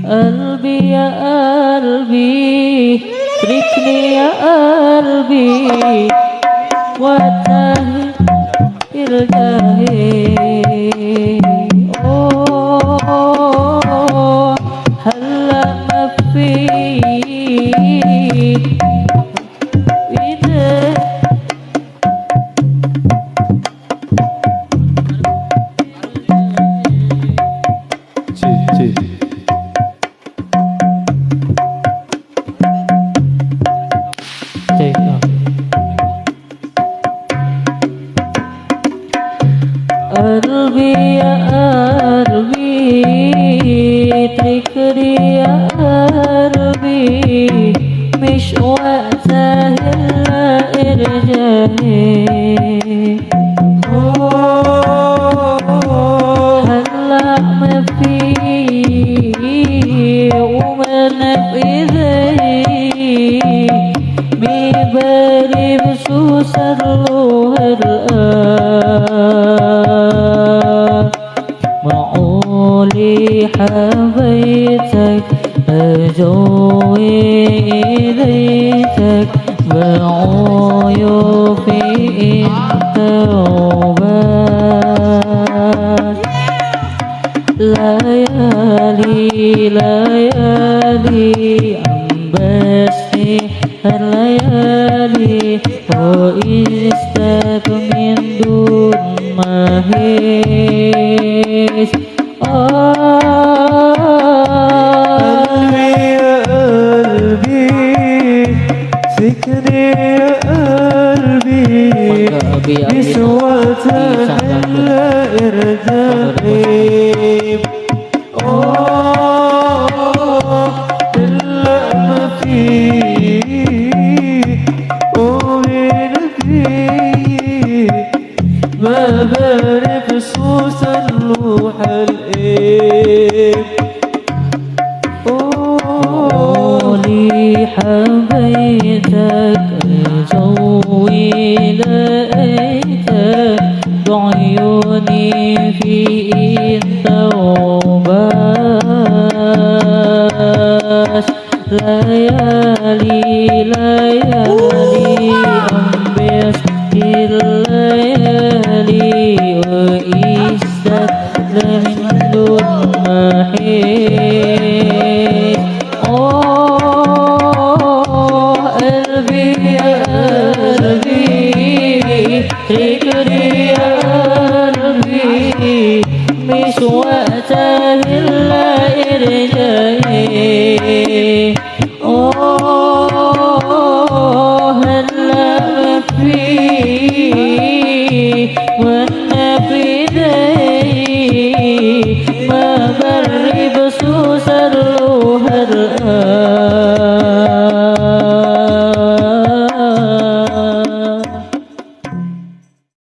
قلبي يا قلبي اتركني يا قلبي واتهي الجاهي. أوه هلا ما في ايدك قلبي يا قلبي اتركني يا قلبي مش وقتها الا ارجعي. هلا ما في ومن بايدي ببالي بسوس الروح الآن معقولي حبيتك أجوي إليتك بعيوبي انت وبس. ليالي ليالي عم بسني الليالي وإجتك من دون ما هيش. قلبي يا قلبي سكني يا قلبي بسواتك هلا ارتقي. هلا ما في وين في ما بعرف صوص الروح الإيه. قولي حبيتك جوي لقيتك بعيوني في انت وبس. ليالي ليالي أنبس الليالي وإستك من دون ما حيل.